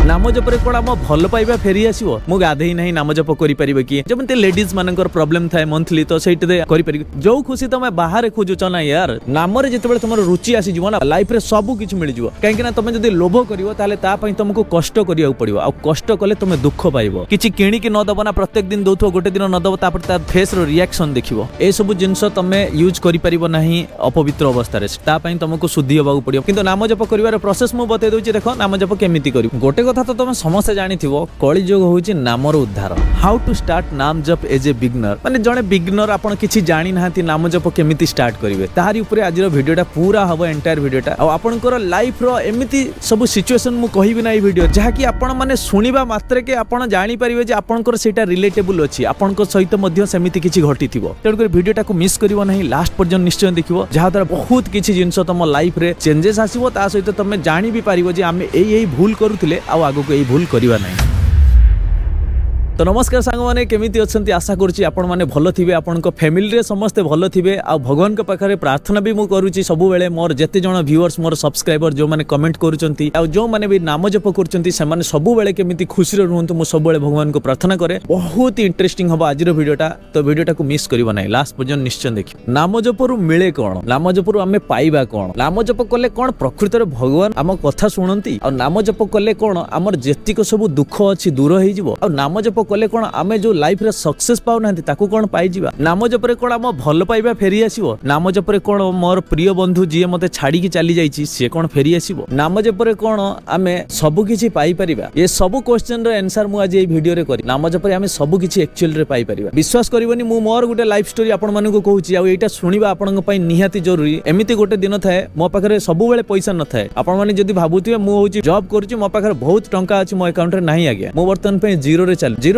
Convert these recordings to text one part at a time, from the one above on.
नाम जपरे कोन हम भल पाइबा फेरी आसीबो मु गाधेई नाही नाम जप करि परिबे कि जेमते लेडीज मानकर प्रॉब्लम थाए मंथली तो सेइटे करि परिबे जो खुशी तमे बाहर खोजुच ना यार नाम रे जेतेबेले तुमर रुचि आसी जीवो ना लाइफ रे सब किछ मिल जीवो काहे कि ना तमे जदी लोभ करिवो ताले ता पई तुमको कष्ट करिया पड़िवो आ कष्ट कले तुमे दुख पाइबो किछि किणी कि न दबो ना प्रत्येक दिन दोथो गोटे दिन न दबो तापर ता फेस रो रिएक्शन देखिवो ए सब जिंस तमे यूज करि परिबो नाही अपवित्र अवस्था रे ता पई तुमको शुद्धि होबाकू पड़िवो किंतु नाम जप करिवार प्रोसेस मु बते दोछि देखो नाम जप केमिति करिवो गोटे कथा तो तुमे समस्त जानिथिवो कली जोग होछि नामर उद्धार हाउ टू स्टार्ट नाम जप एज ए बिगिनर माने जणे बिगिनर आपण किछि जानि नाहंती नाम जप केमिति स्टार्ट करिवे ताहारी ऊपर आज वीडियोटा पूरा हबो एंटायर वीडियोटा आ आपनकर लाइफ रो एमिति सब सिचुएशन मु कहिबि ना ई वीडियो जहा कि आपण माने सुनिबा मात्रे के आपण जानि परिबे जे आपनकर सेटा रिलेटेबल अछि आपनकर सहित मध्ये सेमिति किछि घटिथिबो तेणु कर वीडियोटा को मिस करिवो नाही लास्ट पर्यंत निश्चय देखिवो जहा द्वारा बहुत किछि जिंस तम लाइफ रे चेंजेस आसीबो ता सहित तमे जानि भी परिबो जे आमे एई भूल करूथिले आ आगो को एई भूल करिवा नाही। तो नमस्कार सांग माने केमिति अछंती आशा करछि आपण माने भलो थिबे आपनको फैमिली रे समस्त भलो थिबे आ भगवान के पाखरे प्रार्थना भी मु करूछि सब बेले मोर जते जण व्यूअर्स मोर सब्सक्राइबर जो माने कमेंट करूचंती आ जो माने भी नाम जप करूचंती से माने सब बेले केमिति खुशी रे रहंतु मु सब बेले भगवान को प्रार्थना करे बहुत इंटरेस्टिंग हबो आज रो वीडियोटा तो वीडियोटा को मिस करिवो नै लास्ट पर्यंत निश्चय देखि नाम जपरु मिले कोन नाम जपरु हमें पाइबा कोन नाम जप कले कोन प्रकृति रे भगवान हम कथा सुनंती आ नाम जप कले कोन हमर जेतिक सब दुख अछि दूर हे जिवो आ नाम जप कले कोन आमे जो लाइफ रे सक्सेस पाउ नाहंती ताकू कोन पाइ जिबा नाम जपरे कोन हम भल पाइबा फेरी आसीबो नाम जपरे कोन मोर प्रिय बंधु जिए मते छाडी की चली जाईची से कोन फेरी आसीबो नाम जपरे कोन आमे सब किछि पाइ परिबा ये सब क्वेश्चन रे आंसर मु आज ए वीडियो रे करी नाम जपरे आमे सब किछि एक्चुअल रे पाइ परिबा विश्वास करबोनी मु मोर गुटे लाइफ स्टोरी आपण माने को कहूची आ एटा सुनिबा आपण पई निहाती जरूरी एमिति गुटे दिन थाए मो पाखरे सब बेले पैसा न थाए आपण माने जदी भाबुतिबे मु होची जॉब करूची मो पाखरे बहुत टंका अछि मो अकाउंट रे नाही आगे मो वर्तमान पे जीरो रे चालू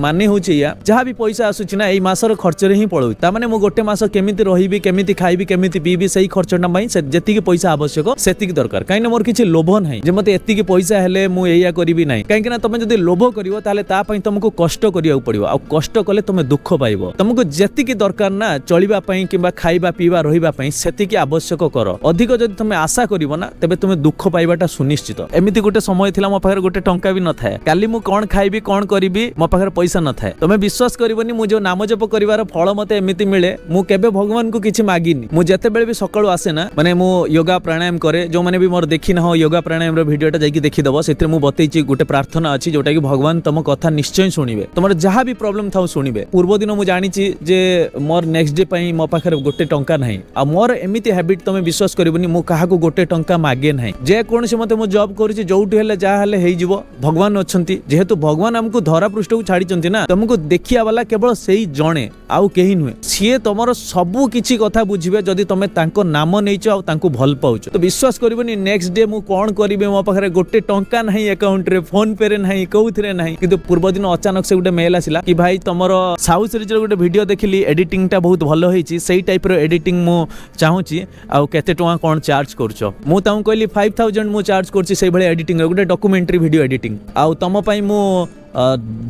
माने होची या जहा भी पैसा आसुची ना एई मासर खर्च रे ही पळउ ता माने मो गोटे मास केमिति रहिबी केमिति खाइबी केमिति पीबी सही खर्चटा पई जेति के पैसा आवश्यक सेति के दरकार काई ना मोर किछि लोभ नाही जे मते एति के पैसा हेले मु एया करिबी नाही काई कि ना तमे जदी लोभ करिवो ताले ता पई तुमको कष्ट करिया पड़िबो आ कष्ट कले तमे दुख पाइबो तुमको जेति के दरकार ना चलिबा पई किबा खाइबा पीबा रहिबा पई सेति के आवश्यक करो अधिक जदी तमे आशा करिवो ना तबे तुमे दुख पाइबाटा सुनिश्चित एमिति गोटे समय थिला मो पाखर गोटे टंका भी न थाए काली मु कोन खाइबी कोन करिबी मो पाखर पैसा न थाए तमे विश्वास करबनी मु जो नाम जप करिवार फल मते एमिति मिले मु केबे भगवान को किछि मागिनी मु जते बेले भी सकाळु आसे ना माने मु योगा प्राणायाम करे जो माने भी मोर देखि न हो योगा प्राणायाम रो वीडियोटा जाई कि देखि दबो सेते मु बतैछि गोटे प्रार्थना अछि जोटा कि भगवान तम कथा निश्चय सुनिबे तमर जहा भी प्रॉब्लम थाउ सुनिबे पूर्व दिन मु जानिछि जे मोर नेक्स्ट डे पई मो पाखर गोटे टंका नाही आ मोर एमिति हैबिट तमे विश्वास करबनी मु काहा को गोटे टंका मागे नाही जे कोनसे मते मु जॉब करिछि जोउठी हेले जा हेले हेइ जिवो भगवान अछंती जेहेतु भगवान हमकु धरा पृष्ठ को छाडी चंती ना तुमको देखिया वाला केवल सेही जणे आउ केही नुहे सीए तमरो सबु किछि कथा बुझिबे जदी तमे तांको नाम नेइचो आ तांको भल पाउचो तो विश्वास करबनी नेक्स्ट डे मु कोन करिबे मो पाखरे गोटे टंका नाही अकाउंट रे फोन पे रे नाही कोउथरे नाही किंतु पूर्व दिन अचानक से गोटे मेल आसिला कि भाई तमरो साहू सीरीज रे गोटे वीडियो देखिली एडिटिंग टा बहुत भलो होईची सेही टाइप रो एडिटिंग मु चाहूची आ केते टका कोन चार्ज करचो मु ताऊ कहली 5000 मु चार्ज करची सेही भले एडिटिंग रे गोटे डॉक्यूमेंटरी वीडियो एडिटिंग आ तम पई मु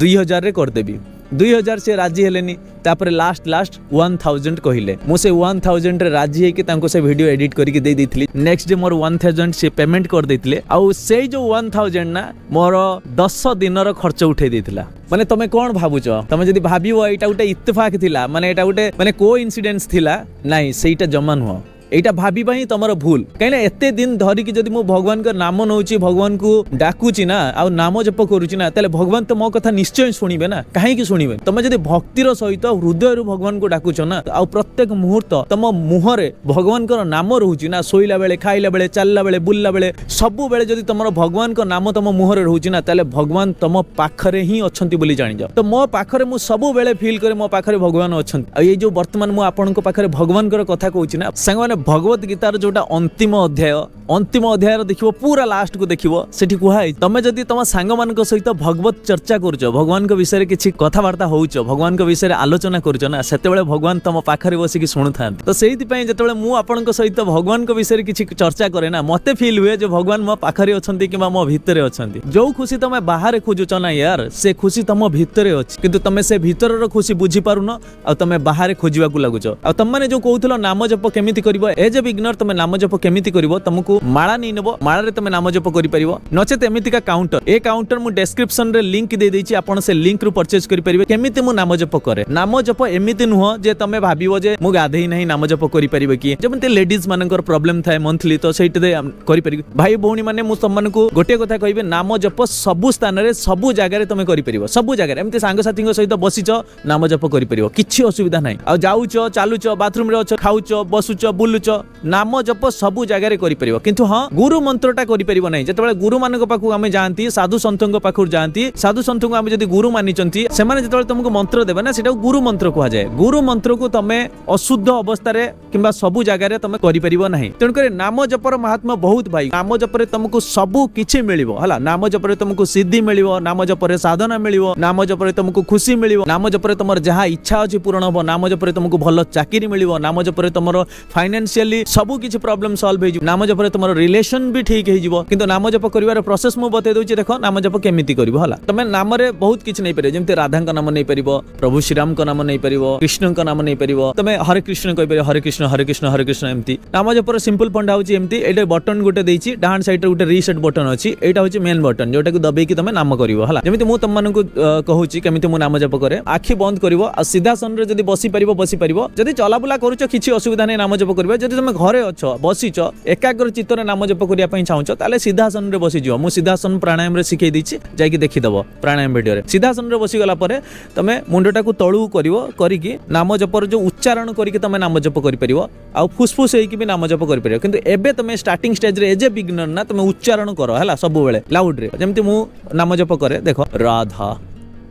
2000 रे कर देबी 2000 से राजी हेलेनी तापर लास्ट 1000 कहिले मु से 1000 रे राजी है कि तांको से वीडियो एडिट करके दे देथिली नेक्स्ट डे मोर 1000 से पेमेंट कर देथिले आ सेही जो 1000 ना मोर 10 दिन रो खर्च उठे देथिला माने तमे कोन भाबुचो तमे जदी भाबिवो एटा उटे इत्तेफाक थिला माने एटा उटे माने कोइन्सिडेंस थिला नाही सेटा जमान हो एटा भाबीबा ही तमरो भूल कहिना एते दिन धरि कि जदी मु भगवान का नाम नउची भगवान को डाकुची ना आ नाम जप करूची ना तले भगवान तो मो कथा निश्चय सुनिबे ना काहे कि सुनिबे तमे जदी भक्तिर सहित हृदय रु भगवान को डाकुचो ना आ प्रत्येक मुहूर्त तम मुहरे भगवान का नाम रहूची ना सोइला बेले खाइला बेले चलला बेले बुलला बेले सब बेले जदी तमरो भगवान का नाम तम मुहरे रहूची ना तले भगवान तम पाखरे ही अछंती बोली जानि जा तो मो पाखरे मु सब बेले फील करे मो पाखरे भगवान अछंती आ ये जो वर्तमान मु आपन को पाखरे भगवान कर कथा कहूची ना संग भगवत गीतार जोटा अंतिम अध्याय देखिबो पूरा लास्ट को देखिबो सेठी कुहाई तमे जदी तम सांग मानक सहित भगवत चर्चा करजो भगवान के विषय रे किछि कथा वार्ता होउचो भगवान के विषय रे आलोचना करजो ना सेते बेले भगवान तम पाखरे बसी कि सुनुथान तो सेहिति पई जेते बेले मु आपन को सहित भगवान के विषय रे किछि चर्चा करे ना मते फील हुए जे भगवान मो पाखरे अछंती किबा मो भितरे अछंती जो खुशी तमे बाहर खोजुचो ना यार से खुशी तम भितरे अछि किंतु तमे से भितर रो खुशी बुझी पारुनो आ तमे बाहर खोजिबा को लागुचो आ तम माने जो कहउथलो नाम जप केमिति करबो जीव एज ए बिगिनर तुम नाम जप केमिति करिवो तुमको माला नहीं नबो माला रे तुम नाम जप करि परिवो नचेत एमितिका काउंटर ए काउंटर मु डिस्क्रिप्शन रे लिंक दे देछि आपण से लिंक रु परचेज करि परिबे केमिति मु नाम जप करे नाम जप एमिति नुह जे तमे भाबिबो जे मु गाधेई नहीं नाम जप करि परिबे कि जेमते लेडीज मानकर प्रॉब्लम थाए मंथली तो सेट दे करि परिबे भाई भौणी माने मु तमन को गोटे कथा कहबे नाम जप सबु स्थान रे सबु जगह रे तमे करि परिबो सबु जगह रे एमते सांग साथी सहित बसिच नाम जप करि परिबो किछि असुविधा नाही आ जाउच चालुच बाथरूम रे अछ खाउच बसुच बुलुच नाम जप सबु जगह रे करि परिबो किंतु हां गुरु मंत्रटा करि परिबो नाही जेतबेले गुरु मानक पाखु आमे जानती साधु संतंग पाखु जानती साधु संतंग आमे जदी गुरु मानिचंती से माने जेतबेले तुमको मंत्र देबे ना सेटा गुरु मंत्र कुहा जाय गुरु मंत्र को तमे अशुद्ध अवस्था रे किबा सबु जगह रे तमे करि परिबो नाही तेन करे नाम जपर महात्मा बहुत भाई नाम जपरे तुमको सबु किछि मिलिबो हला नाम जपरे तुमको सिद्धि मिलिबो नाम जपरे साधना मिलिबो नाम जपरे तुमको खुशी मिलिबो नाम जपरे तुमर जहा इच्छा अछि पूर्ण हो नाम जपरे तुमको भलो चाकरी मिलिबो नाम जपरे तुमरो फाइनेंशियली सबु किछि प्रॉब्लम सॉल्व हे जिवो नाम जपरे तुमरो रिलेशन भी ठीक हे जिवो किंतु नाम जप करिवार प्रोसेस मु बते दोछि देखो नाम जप केमिति करिवो हला तमे नाम रे बहुत किछि नै परिबो जेमते राधा का नाम नै परिबो प्रभु श्री राम का नाम नै परिबो कृष्ण का नाम नै परिबो तमे हरे कृष्ण कहि परिबो हरे कृष्ण एमती नाम जपर सिंपल फंडा होछि एमती एटे बटन गोटे देछि डाहान साइड रे गोटे रीसेट बटन अछि एटा होछि मेन बटन जोटा को दबे कि तमे नाम करिवो हला जेमिति मु तम मानकु कहूछि केमिति मु नाम जप करे आखि बंद करिवो आ सीधा सन रे जदी बसी परिवो जदी चला बुला करूछ किछि असुविधा नै नाम जप करिवो जदी तमे घरे अछो बसिछ एकाग्र चित्त रे नाम जप करिया पई चाहूछ ताले सीधासन रे बसी जिवो मु सीधासन प्राणायाम रे सिखै दिछि जाई देखि दबो प्राणायाम वीडियो रे सीधासन रे बसी गला परे तमे मुंडटा को तळु करिवो करिकि नाम जपर जो उच्चारण करिकि तमे नाम जप करि परिवो आ फुसफुस हेकि भी नाम जप करि परिवो किंतु एबे तमे स्टार्टिंग स्टेज रे एज ए बिगिनर ना तमे उच्चारण करो हला सब बेले लाउड रे जेमति मु नाम जप करे देखो राधा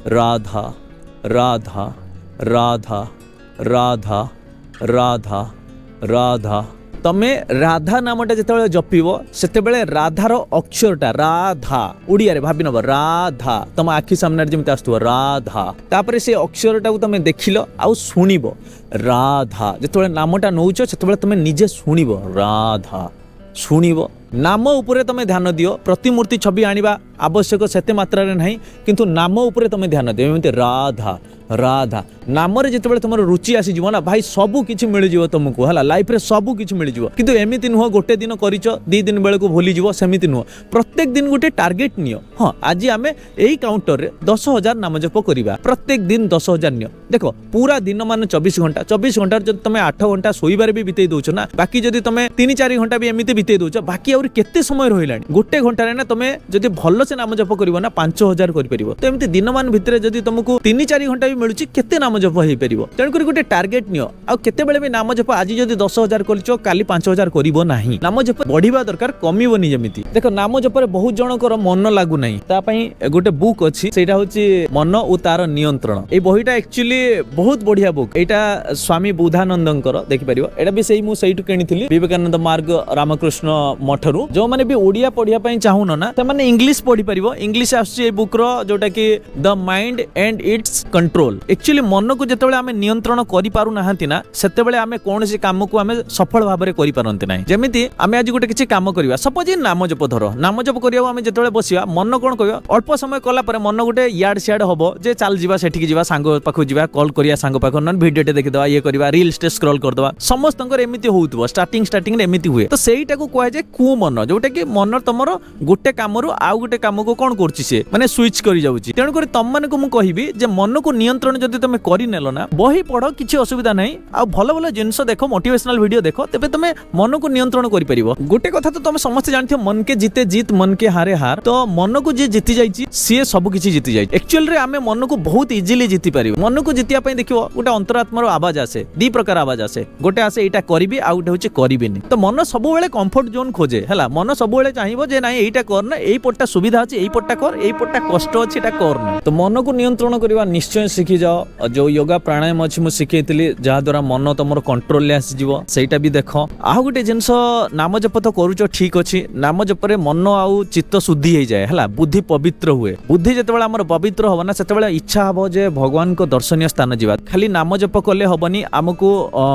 राधा राधा राधा राधा राधा राधा तमे राधा नामटा जेतेबेले जपिबो सेतेबेले राधार अक्षरटा राधा उड़िया रे भाबि नबो राधा तम आखि सामने जेमते आस्तुबो राधा तापरे से अक्षरटा को तमे देखिलो आ सुनिबो राधा जेतेबेले नामटा नउचो सेतेबेले तमे निजे सुनिबो राधा शुणिबो नाम उपरे तमे ध्यान दियो प्रतिमूर्ति छवि आनिबा आवश्यक सेते मात्रा रे नहीं किंतु नाम उपरे तमे ध्यान दियो एमते राधा राधा नाम रे जेतेबेले तमर रुचि आसी जीवो ना भाई सबु किछि मिलि जीवो तुमको हला लाइफ रे सबु किछि मिलि जीवो किंतु एमिति नुह गोटे दिन करिचो 2 दिन बेले को भूली जीवो सेमिति नुह प्रत्येक दिन गोटे टार्गेट नियो हां आज आमे एई काउंटर रे 10000 नाम जप करिबा प्रत्येक दिन 10000 नियो देखो पूरा दिन मान 24 घंटा जब तमे 8 घंटा सोइबार भी बितेई दोछ ना बाकी जदी तमे 3-4 घंटा भी एमिति बितेई दोछ बाकी और केते समय रहिलानी गोटे घंटा रे ना तमे जदी भलो से नाम जप करिवो ना 5000 करि परिबो तो एमिति दिन मान भितरे जदी तुमको 3-4 घंटा भी मिलुची केते नाम जप हेई परिबो तेन करी गोटे टार्गेट नियो आ केते बेले भी नाम जप आज जदी 10000 करचो काली 5000 करिवो नाही नाम जप बढ़िबा दरकार कमिवोनी जेमिति देखो नाम जप रे बहुत जनकर मन लागु नाही ता पई गोटे बुक अछि सेटा होची मन ओ तार नियंत्रण ए बहिटा एक्चुअली बहुत बढ़िया बुक एटा स्वामी बुधानंदंकर देखि परिबो एटा भी सेही मु सेहिटु केनिथिली विवेकानंद मार्ग रामकृष्ण मठरू जो माने भी ओडिया पढिया पई चाहुन ना त माने इंग्लिश पढि परिबो इंग्लिश आछि ए बुक रो जोटा कि the mind and it's control actually मन को जेतेबेले आमे नियंत्रण करि पारु नाहंती ना सेतेबेले आमे कोनसी काम को आमे सफल भाबरे करि पारंती नाही जेमिति आमे आज गोटे किछि काम करिवा सपोज नाम जप धरो नाम जप करिया आमे जेतेबेले बसिया मन कोन कहयो अल्प समय कला परे मन गोटे याड सियाड होबो जे चाल जीवा सेठी जीवा सांग पाखु जीवा कॉल करिया सांग पाखु न वीडियो टे देखि दवा ये करिवा रील्स टे स्क्रॉल कर दवा समस्तंकर एमिति होउतबो स्टार्टिंग रे एमिति हुए तो सेईटा को कहै जे कु मन जोटा कि मन तमरो गोटे काम रु आ गोटे काम को कोन करछि से माने स्विच करि जाउछि तेन करी तम माने को मु कहिबी जे मन को नियंत्रण जदि तमे करि नेलो ना बही पढो किछि असुविधा नाही आ भलो भलो जिंस देखो मोटिवेशनल वीडियो देखो तबे तमे मन को नियंत्रण करि परिबो गोटे कथा तो तमे समस्त जानथियो मन के जीते जीत मन के हारे हार तो मन को जे जीति जाइछि से सब किछि जीति जाइछि एक्चुअली रे आमे मन को बहुत इजीली जीति परिबो मन को जीतिया पई देखियो गोटे अंतरात्मार आवाज आसे दी प्रकार आवाज आसे गोटे आसे एटा करिबी आ गोटे होछि करिबिनी तो मन सब बेले कंफर्ट जोन खोजे हला मन सब बेले चाहिबो जे नाही एटा कर ना एई पट्टा सुविधा अछि एई पट्टा कर एई पट्टा कष्ट अछि एटा कर ना तो मन को नियंत्रण करबा निश्चय सिखि जाओ जो योगा प्राणायाम अछि मु सिखेइतली जहा द्वारा मन तमर कंट्रोल ले आसी जीवो सेटा भी देखो आ गोटे जिंस नाम जप तो करूचो ठीक अछि नाम जप रे मन आउ चित्त शुद्धि हे जाय हला बुद्धि पवित्र हुए बुद्धि जेतेबेला हमर पवित्र होबना सेतेबेला इच्छा हबो जे भगवान को दर्शनीय स्थान जीवा खाली नाम जप करले हबनी हमको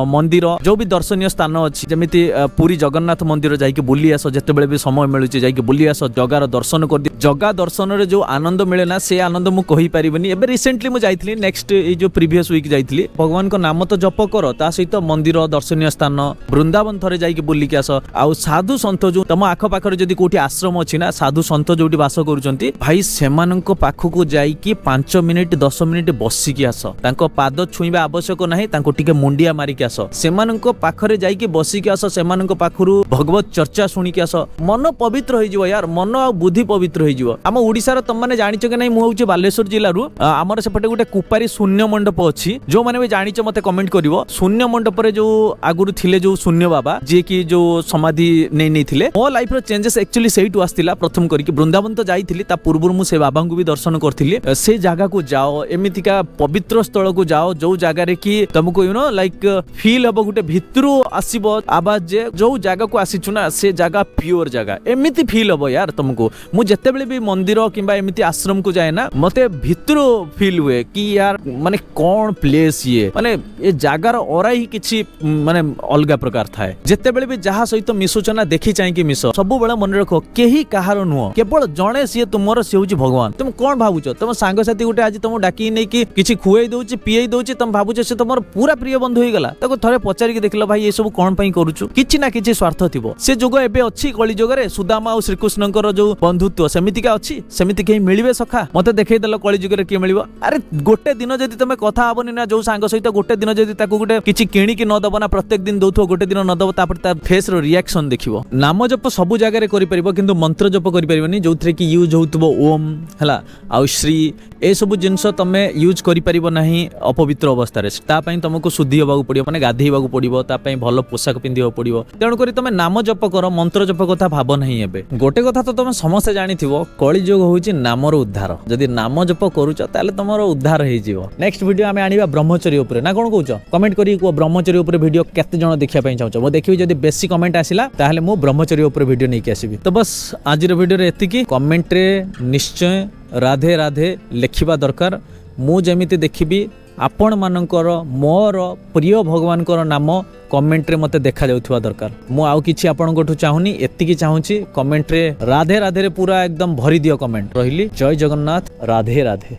मंदिर जो भी दर्शनीय स्थान अछि जेमिति पुरी जगन्नाथ मंदिर जाई के बुली आसो जेतेबेले भी समय मिलुची जाई के बुली आसो जगार दर्शन कर जगा दर्शन रे जो आनंद मिले ना से आनंद मु कहि परिबनी। एबे रिसेंटली मु जाइथिली नेक्स्ट ए जो प्रीवियस वीक जाइथिली भगवान को नाम तो जप कर ता सहित मंदिर दर्शनीय स्थान वृंदावन थरे जाई के बुली के आस आ साधु संत जो तम आख पाखरे जदी कोठी आश्रम अछि ना साधु संत जोटी वास करूचंती भाई सेमानंको पाखकु जाई कि 5 मिनिट 10 मिनिट बसी की आस तांको पाद छुईबा आवश्यक नाही तांको टिके मुंडिया मारी के आस सेमानंको पाखरे जाई कि बसी के आस सेमानंको पाखरु भगवत चर्चा सुनी के आस मन पवित्र होई जिवो यार मन आ बुद्धि पवित्र होई जिवो। हम ओडिसा रो तम माने जानिच के नाही मु होउची बालेश्वर जिल्ला रु हमर सेपटे गुटे कुपारी शून्य मंडप अछि जो माने भी जानिच मते कमेंट करिवो। शून्य मंडप रे जो आगुरु थिले जो शून्य बाबा जे कि जो समाधि नै थिले मो लाइफ रो चेंजेस एक्चुअली सेइटु आस्तिला प्रथम करी कि वृंदावन तो जाइथिली ता पूर्वरु मु से बाबा को भी दर्शन करथिली से जगह को जाओ एमितिका पवित्र स्थल को जाओ जो जगह रे कि तुमको यू नो लाइक फील हबो गुटे भितरु आसीबो आवाज जे जो जगह को आसीछु ना से जगह प्योर जगह एमिति फील हबो यार तुमको। मु जत्ते बेले भी मंदिर किंबा एमिति आश्रम को जाए ना मते भितरु फील हुए कि यार माने कोन प्लेस ये माने ए जगार ओरा ही किछि माने अलगा प्रकार थाए जत्ते बेले भी जहा सहित मिसुचना देखि चाहि कि मिस सब बेले मन रखो केही कहार नुह केवल जणे से तुमर से होची भगवान। तुम कोन भाबुछ तुम सांग साथी गुटे आज तुम डाकी नै कि किछि खुएई दोछि पिएई दोछि तुम भाबुछ से तुमर पूरा प्रिय बंधु होई गला ताको थरे पचारि के देखलो भाई ए सब कोन पई करूछु किछि ना किछि स्वार्थ थिबो से जोग एबे अछि कली जोग रे सुदामा और श्री कृष्णकर जो बंधुत्व सेमिति का अछि सेमिति केही मिलिबे सखा मते देखै देलो कली जोग रे के मिलिबो। अरे गोटे दिन जदी तुमे कथा हबनी ना जो सांग सहित गोटे दिन जदी ताको गुटे किछि किणी कि न दबो ना प्रत्येक दिन दउथो गोटे दिन न दबो तापर ता फेस रो रिएक्शन देखिबो। नाम जप सब जगह रे करि परिबो किंतु मंत्र जप करि परिबनी जोथरे कि यूज होतबो ओम हला आ श्री ए सब जिंस तमे यूज करि परिबो नाही अपवित्र अवस्था रे ता पई तुमको शुद्धि होबाकू पड़िबो माने गाधेइबाकू पड़िबो ता पई भलो पोशाक पिंदिबो पड़िबो तेणु करी तमे नाम जप करो मंत्र जप कथा भाबो नाही। एबे गोटे कथा तो तमे समस्त जानिथिबो कली जोग होउची नामर उद्धार जदी नाम जप करूछ ताले तमरो उद्धार हेइ जिवो। नेक्स्ट वीडियो आमे आनिबा ब्रह्मचर्य ऊपर ना कोन कहूछ कमेंट करी को ब्रह्मचर्य ऊपर वीडियो केते जण देखिया पई चाहूछ मो देखिबी जदी बेसी कमेंट आसिला ताले मो ब्रह्मचर्य ऊपर वीडियो नै के आसीबी। तो बस आज रो वीडियो रे एतिकी कमेंट रे निश्चय राधे राधे लिखिबा दरकार मु जेमिति देखिबी आपण मानकर मोर प्रिय भगवान को नाम कमेंट रे मते देखा जाउथवा दरकार मु आउ किछि आपण गोठु चाहुनी एतिकी चाहूची कमेंट रे राधे राधे रे पूरा एकदम भरी दियो कमेंट रहिली। जय जगन्नाथ राधे राधे।